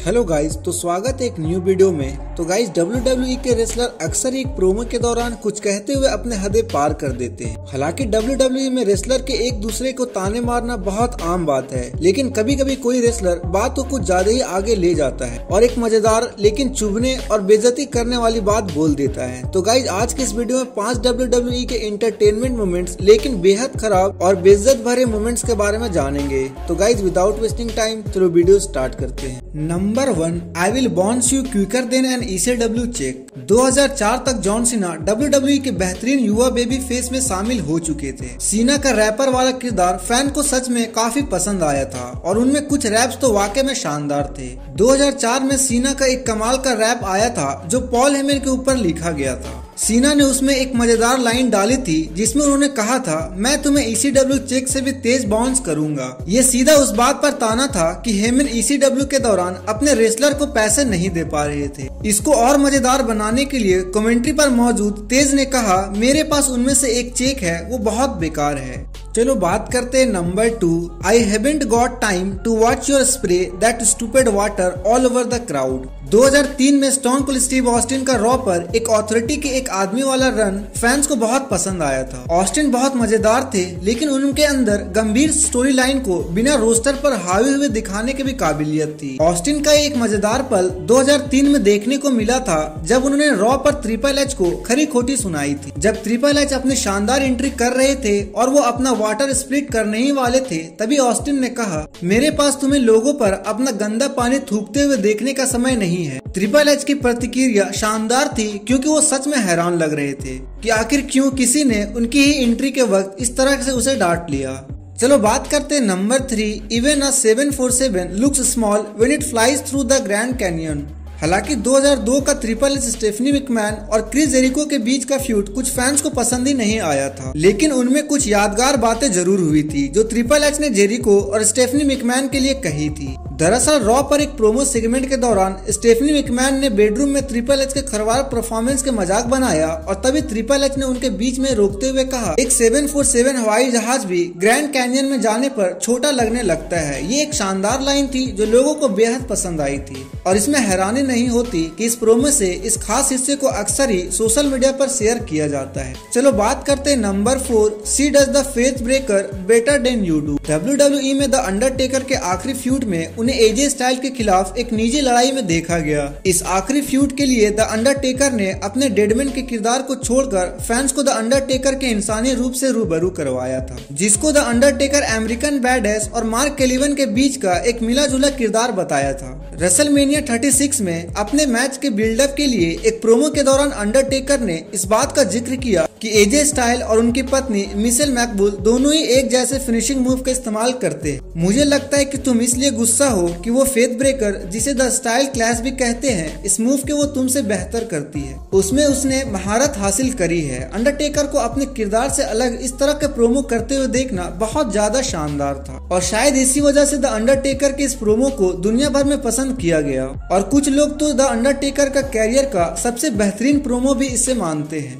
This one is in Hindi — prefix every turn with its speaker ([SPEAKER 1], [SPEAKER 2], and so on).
[SPEAKER 1] हेलो गाइज, तो स्वागत है एक न्यू वीडियो में। तो गाइज WWE के रेसलर अक्सर एक प्रोमो के दौरान कुछ कहते हुए अपने हदें पार कर देते हैं। हालांकि WWE में रेसलर के एक दूसरे को ताने मारना बहुत आम बात है, लेकिन कभी कभी कोई रेसलर बात को कुछ ज्यादा ही आगे ले जाता है और एक मजेदार लेकिन चुभने और बेइज्जती करने वाली बात बोल देता है। तो गाइज आज के इस वीडियो में 5 WWE के एंटरटेनमेंट मोमेंट्स लेकिन बेहद खराब और बेइज्जत भरे मोमेंट्स के बारे में जानेंगे। तो गाइज विदाउट वेस्टिंग टाइम चलो वीडियो स्टार्ट करते हैं। Number 1, I will bounce you quicker than an ECW check. 2004 तक जॉन सीना WWE के बेहतरीन युवा बेबी फेस में शामिल हो चुके थे। सीना का रैपर वाला किरदार फैन को सच में काफी पसंद आया था और उनमें कुछ रैप्स तो वाकई में शानदार थे। 2004 में सीना का एक कमाल का रैप आया था जो पॉल हेमन के ऊपर लिखा गया था। सीना ने उसमें एक मजेदार लाइन डाली थी जिसमें उन्होंने कहा था, मैं तुम्हें ECW चेक से भी तेज बाउंस करूंगा। ये सीधा उस बात पर ताना था कि हेमन ECW के दौरान अपने रेसलर को पैसे नहीं दे पा रहे थे। इसको और मजेदार बनाने के लिए कमेंट्री पर मौजूद तेज ने कहा, मेरे पास उनमें से एक चेक है, वो बहुत बेकार है। चलो बात करते हैं number 2, I haven't got time to watch your spray that stupid water all over the crowd. 2003 में स्टोन कोल्ड स्टीव ऑस्टिन का रॉ पर एक अथॉरिटी के एक आदमी वाला रन फैंस को बहुत पसंद आया था। ऑस्टिन बहुत मजेदार थे, लेकिन उनके अंदर गंभीर स्टोरी लाइन को बिना रोस्टर पर हावी हुए दिखाने की भी काबिलियत थी। ऑस्टिन का एक मजेदार पल 2003 में देखने को मिला था जब उन्होंने रॉ पर ट्रिपल एच को खरी खोटी सुनाई थी। जब ट्रिपल एच अपनी शानदार एंट्री कर रहे थे और वो अपना वाटर स्प्लिट करने ही वाले थे, तभी ऑस्टिन ने कहा, मेरे पास तुम्हें लोगों पर अपना गंदा पानी थूकते हुए देखने का समय नहीं है। ट्रिपल एच की प्रतिक्रिया शानदार थी क्योंकि वो सच में हैरान लग रहे थे कि आखिर क्यों किसी ने उनकी ही एंट्री के वक्त इस तरह से उसे डांट लिया। चलो बात करते हैं number 3, even a 747 looks small when it flies through the grand canyon. हालांकि 2002 का ट्रिपल एच स्टेफनी मैकमैन और क्रिस जेरिको के बीच का फ्यूड कुछ फैंस को पसंद ही नहीं आया था, लेकिन उनमें कुछ यादगार बातें जरूर हुई थी जो ट्रिपल एच ने जेरिको और स्टेफनी मैकमैन के लिए कही थी। दरअसल रॉ पर एक प्रोमो सेगमेंट के दौरान स्टेफनी मैकमैन ने बेडरूम में ट्रिपल एच के खरवार परफॉर्मेंस के मजाक बनाया और तभी ट्रिपल एच ने उनके बीच में रोकते हुए कहा, एक 747 हवाई जहाज भी ग्रैंड कैनियन में जाने पर छोटा लगने लगता है। ये एक शानदार लाइन थी जो लोगों को बेहद पसंद आई थी और इसमें हैरानी नहीं होती कि इस प्रोमो से इस खास हिस्से को अक्सर ही सोशल मीडिया पर शेयर किया जाता है। चलो बात करते हैं number 4, she does the faith breaker better than you do. WWE में द अंडरटेकर के आखिरी फ्यूड में उन्हें AJ स्टाइल के खिलाफ एक निजी लड़ाई में देखा गया। इस आखिरी फ्यूड के लिए द अंडरटेकर ने अपने डेडमैन के किरदार को छोड़कर फैंस को द अंडरटेकर के इंसानी रूप से रूबरू करवाया था, जिसको द अंडरटेकर अमेरिकन बैडएस और मार्क केलिवन के बीच का एक मिला जुला किरदार बताया था। रेसलमेनिया 36 में अपने मैच के बिल्डअप के लिए एक प्रोमो के दौरान अंडरटेकर ने इस बात का जिक्र किया कि AJ स्टाइल और उनकी पत्नी मिशेल मैकबुल दोनों ही एक जैसे फिनिशिंग मूव का इस्तेमाल करते हैं। मुझे लगता है कि तुम इसलिए गुस्सा हो कि वो फेथ ब्रेकर, जिसे द स्टाइल क्लैश भी कहते हैं, इस मूव के वो तुमसे बेहतर करती है। उसमें उसने महारत हासिल करी है। अंडरटेकर को अपने किरदार से अलग इस तरह के प्रोमो करते हुए देखना बहुत ज्यादा शानदार था और शायद इसी वजह से द अंडरटेकर के इस प्रोमो को दुनिया भर में पसंद किया गया और कुछ लोग तो द अंडरटेकर का कैरियर का सबसे बेहतरीन प्रोमो भी इसे मानते हैं।